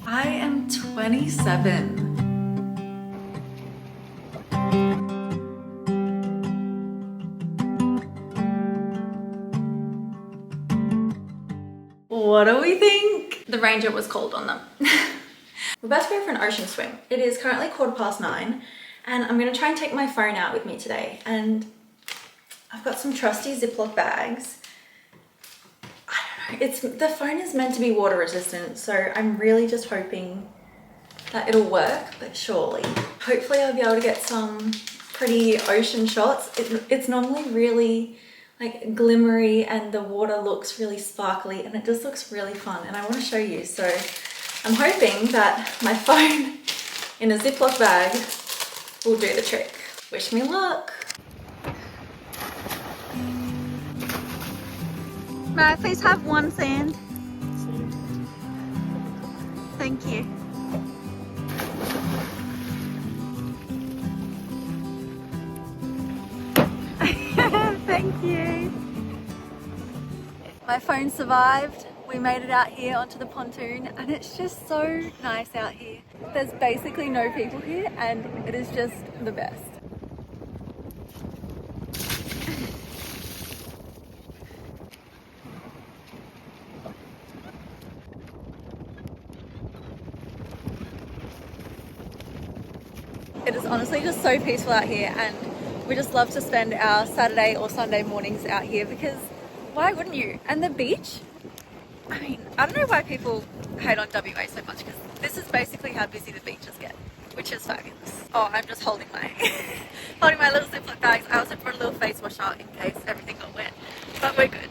I am 27. What do we think? The ranger was called on them. We're about to go for an ocean swim. It is currently 9:15 and I'm gonna try and take my phone out with me today. And I've got some trusty Ziploc bags. I don't know, the phone is meant to be water resistant, so I'm really just hoping that it'll work, but surely. Hopefully I'll be able to get some pretty ocean shots. It's normally really like glimmery and the water looks really sparkly and it just looks really fun and I want to show you. So I'm hoping that my phone in a Ziploc bag will do the trick. Wish me luck. May I please have one sand? Thank you. Thank you. My phone survived. We made it out here onto the pontoon and it's just so nice out here. There's basically no people here and it is just the best. It is honestly just so peaceful out here and we just love to spend our Saturday or Sunday mornings out here because why wouldn't you? And the beach, I mean, I don't know why people hate on WA so much because this is basically how busy the beaches get, which is fabulous. Oh, I'm just holding my holding my little Ziploc bags. I also brought a little face wash out in case everything got wet, but we're good.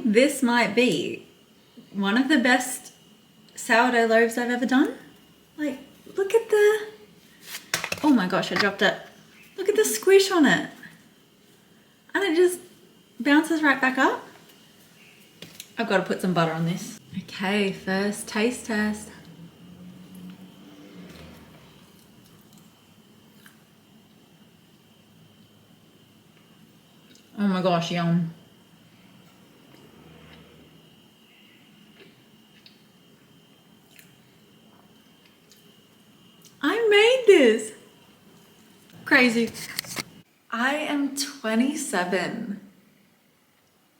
This might be one of the best sourdough loaves I've ever done. Like, look at the, oh my gosh, I dropped it. Look at the squish on it. And it just bounces right back up. I've got to put some butter on this. Okay, first taste test. Oh my gosh, yum. This crazy. I am 27.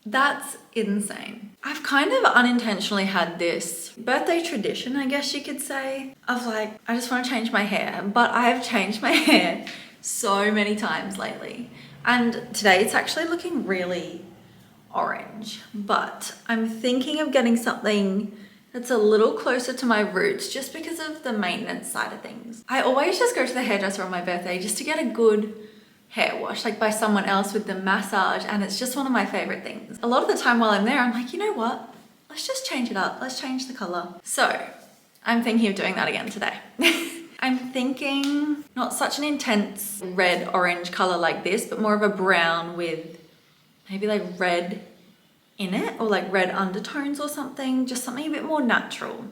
That's insane. I've kind of unintentionally had this birthday tradition, I guess you could say, of like, I just want to change my hair, but I have changed my hair so many times lately. And today it's actually looking really orange, but I'm thinking of getting something that's a little closer to my roots just because of the maintenance side of things. I always just go to the hairdresser on my birthday just to get a good hair wash, like by someone else with the massage, and it's just one of my favorite things. A lot of the time while I'm there, I'm like, you know what? Let's just change it up. Let's change the color. So I'm thinking of doing that again today. I'm thinking not such an intense red orange color like this, but more of a brown with maybe like red in it or like red undertones or something, just something a bit more natural.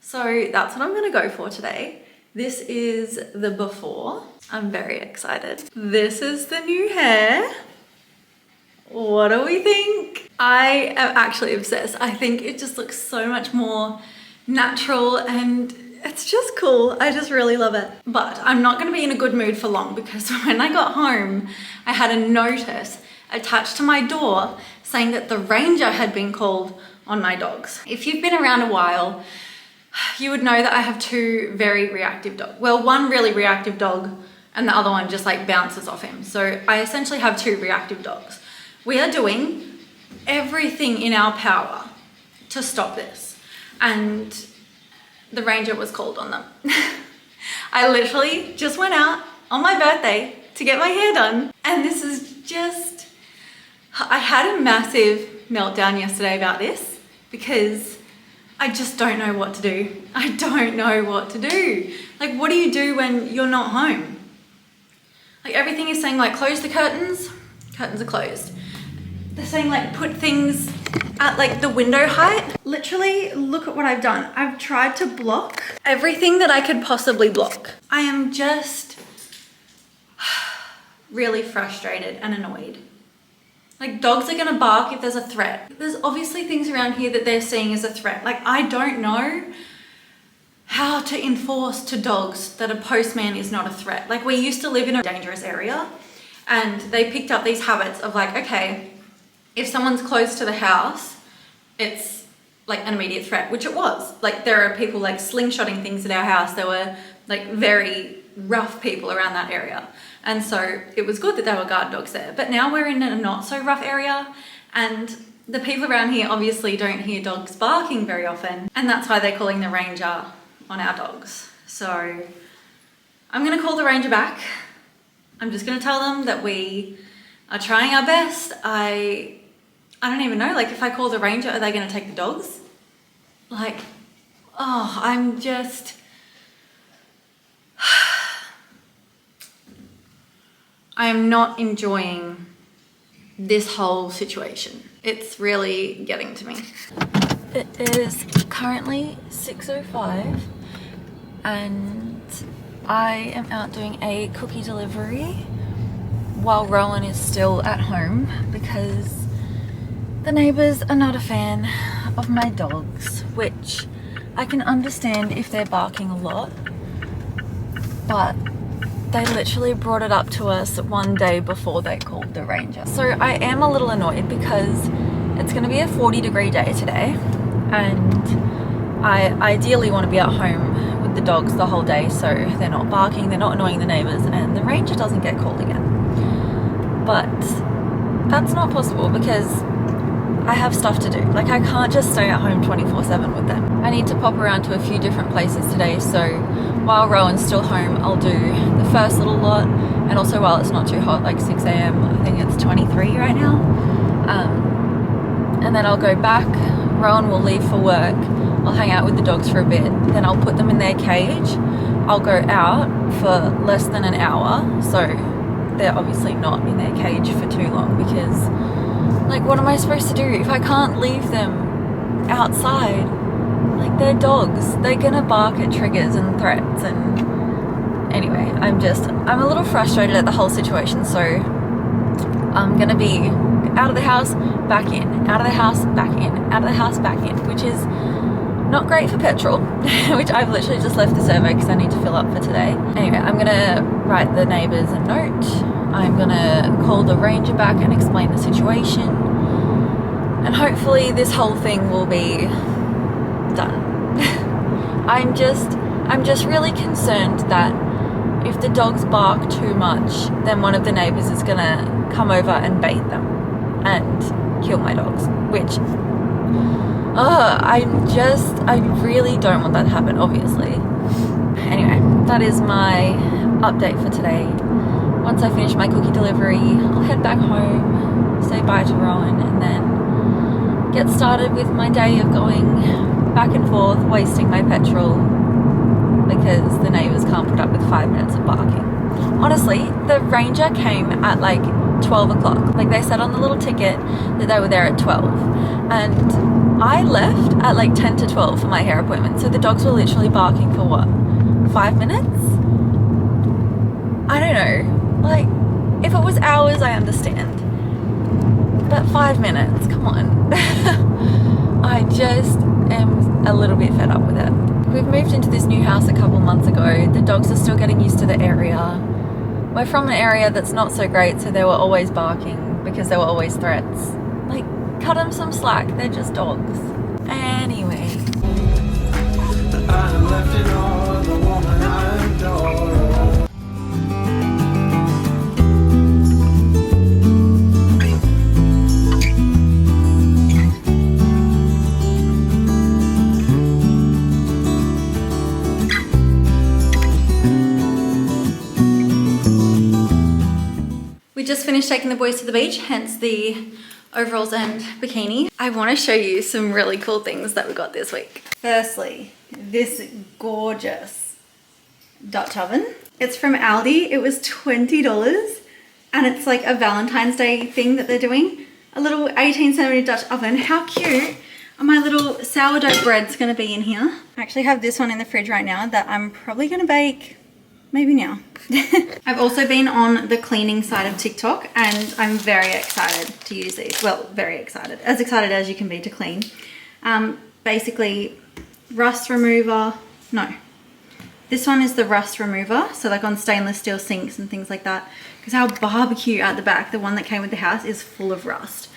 So that's what I'm gonna go for today. This is the before. I'm very excited. This is the new hair. What do we think? I am actually obsessed. I think it just looks so much more natural and it's just cool. I just really love it. But I'm not gonna be in a good mood for long because when I got home, I had a notice attached to my door saying that the ranger had been called on my dogs. If you've been around a while, you would know that I have two very reactive dogs. Well, one really reactive dog and the other one just like bounces off him. So I essentially have two reactive dogs. We are doing everything in our power to stop this. And the ranger was called on them. I literally just went out on my birthday to get my hair done. And this is just, I had a massive meltdown yesterday about this because I just don't know what to do. I don't know what to do. Like, what do you do when you're not home? Like, everything is saying like, close the curtains. Curtains are closed. They're saying like, put things at like the window height. Literally, look at what I've done. I've tried to block everything that I could possibly block. I am just really frustrated and annoyed. Like, dogs are gonna bark if there's a threat. There's obviously things around here that they're seeing as a threat. Like, I don't know how to enforce to dogs that a postman is not a threat. Like, we used to live in a dangerous area and they picked up these habits of like, okay, if someone's close to the house, it's like an immediate threat, which it was. Like, there are people like slingshotting things at our house. There were like very rough people around that area. And so it was good that there were guard dogs there. But now we're in a not so rough area and the people around here obviously don't hear dogs barking very often. And that's why they're calling the ranger on our dogs. So I'm gonna call the ranger back. I'm just gonna tell them that we are trying our best. I don't even know, like, if I call the ranger, are they gonna take the dogs? Like, oh, I'm just, I am not enjoying this whole situation. It's really getting to me. It is currently 6:05 and I am out doing a cookie delivery while Rowan is still at home because the neighbours are not a fan of my dogs, which I can understand if they're barking a lot, but they literally brought it up to us one day before they called the ranger. So I am a little annoyed because it's going to be a 40-degree day today and I ideally want to be at home with the dogs the whole day so they're not barking, they're not annoying the neighbours, and the ranger doesn't get called again. But that's not possible because I have stuff to do. Like, I can't just stay at home 24/7 with them. I need to pop around to a few different places today, so while Rowan's still home, I'll do the first little lot, and also while it's not too hot, like 6 AM, I think it's 23 right now. And then I'll go back, Rowan will leave for work, I'll hang out with the dogs for a bit, then I'll put them in their cage, I'll go out for less than an hour, so they're obviously not in their cage for too long because, like, what am I supposed to do if I can't leave them outside? Like, they're dogs, they're gonna bark at triggers and threats, and anyway, I'm a little frustrated at the whole situation, so I'm gonna be out of the house, back in, out of the house, back in, out of the house, back in, which is not great for petrol, which I've literally just left the servo because I need to fill up for today. Anyway, I'm gonna write the neighbours a note. I'm gonna call the ranger back and explain the situation. And hopefully this whole thing will be done. I'm just really concerned that if the dogs bark too much, then one of the neighbours is gonna come over and bait them and kill my dogs, which I really don't want that to happen, obviously. Anyway, that is my update for today. Once I finish my cookie delivery, I'll head back home, say bye to Rowan, and then get started with my day of going back and forth, wasting my petrol because the neighbours can't put up with 5 minutes of barking. Honestly, the ranger came at like 12 o'clock. Like, they said on the little ticket that they were there at 12. And I left at like 10 to 12 for my hair appointment. So the dogs were literally barking for what? 5 minutes? I don't know. Like, if it was hours, I understand. But 5 minutes, come on. I just am a little bit fed up with it. We've moved into this new house a couple months ago. The dogs are still getting used to the area. We're from an area that's not so great, so they were always barking because there were always threats. Like, cut them some slack, they're just dogs. Anyway. I am left in awe, the woman I adore. We just finished taking the boys to the beach, hence the overalls and bikini. I want to show you some really cool things that we got this week. Firstly, this gorgeous Dutch oven. It's from Aldi. It was $20 and it's like a Valentine's Day thing that they're doing. A little 18cm Dutch oven. How cute are my little sourdough breads going to be in here? I actually have this one in the fridge right now that I'm probably going to bake maybe now. I've also been on the cleaning side of TikTok and I'm very excited to use these. Well, very excited. As excited as you can be to clean. Basically, rust remover. No. This one is the rust remover. So like on stainless steel sinks and things like that. Because our barbecue at the back, the one that came with the house, is full of rust.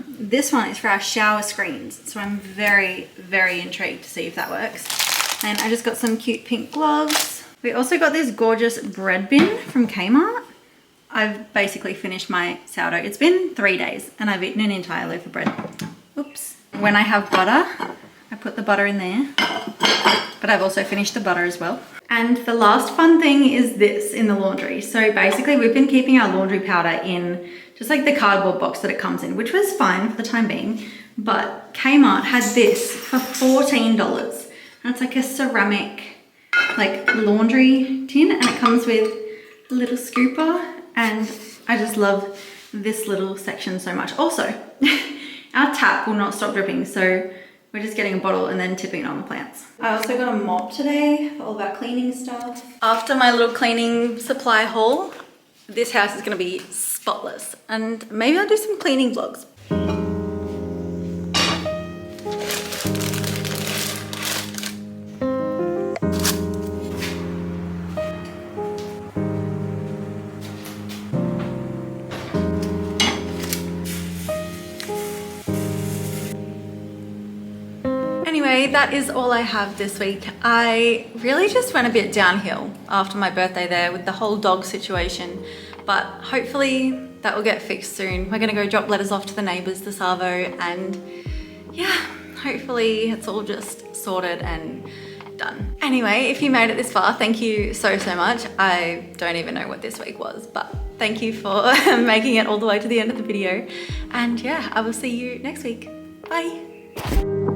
This one is for our shower screens. So I'm very, very intrigued to see if that works. And I just got some cute pink gloves. We also got this gorgeous bread bin from Kmart. I've basically finished my sourdough. It's been 3 days and I've eaten an entire loaf of bread. Oops. When I have butter, I put the butter in there, but I've also finished the butter as well. And the last fun thing is this in the laundry. So basically we've been keeping our laundry powder in just like the cardboard box that it comes in, which was fine for the time being. But Kmart had this for $14. And it's like a ceramic like laundry tin and it comes with a little scooper and I just love this little section so much. Also, our tap will not stop dripping, so we're just getting a bottle and then tipping it on the plants. I also got a mop today for all of our cleaning stuff. After my little cleaning supply haul, this house is going to be spotless and maybe I'll do some cleaning vlogs. Anyway, that is all I have this week. I really just went a bit downhill after my birthday there with the whole dog situation, but hopefully that will get fixed soon. We're gonna go drop letters off to the neighbors, the Savo, and yeah, hopefully it's all just sorted and done. Anyway, if you made it this far, thank you so much. I don't even know what this week was, but thank you for making it all the way to the end of the video. And yeah, I will see you next week. Bye.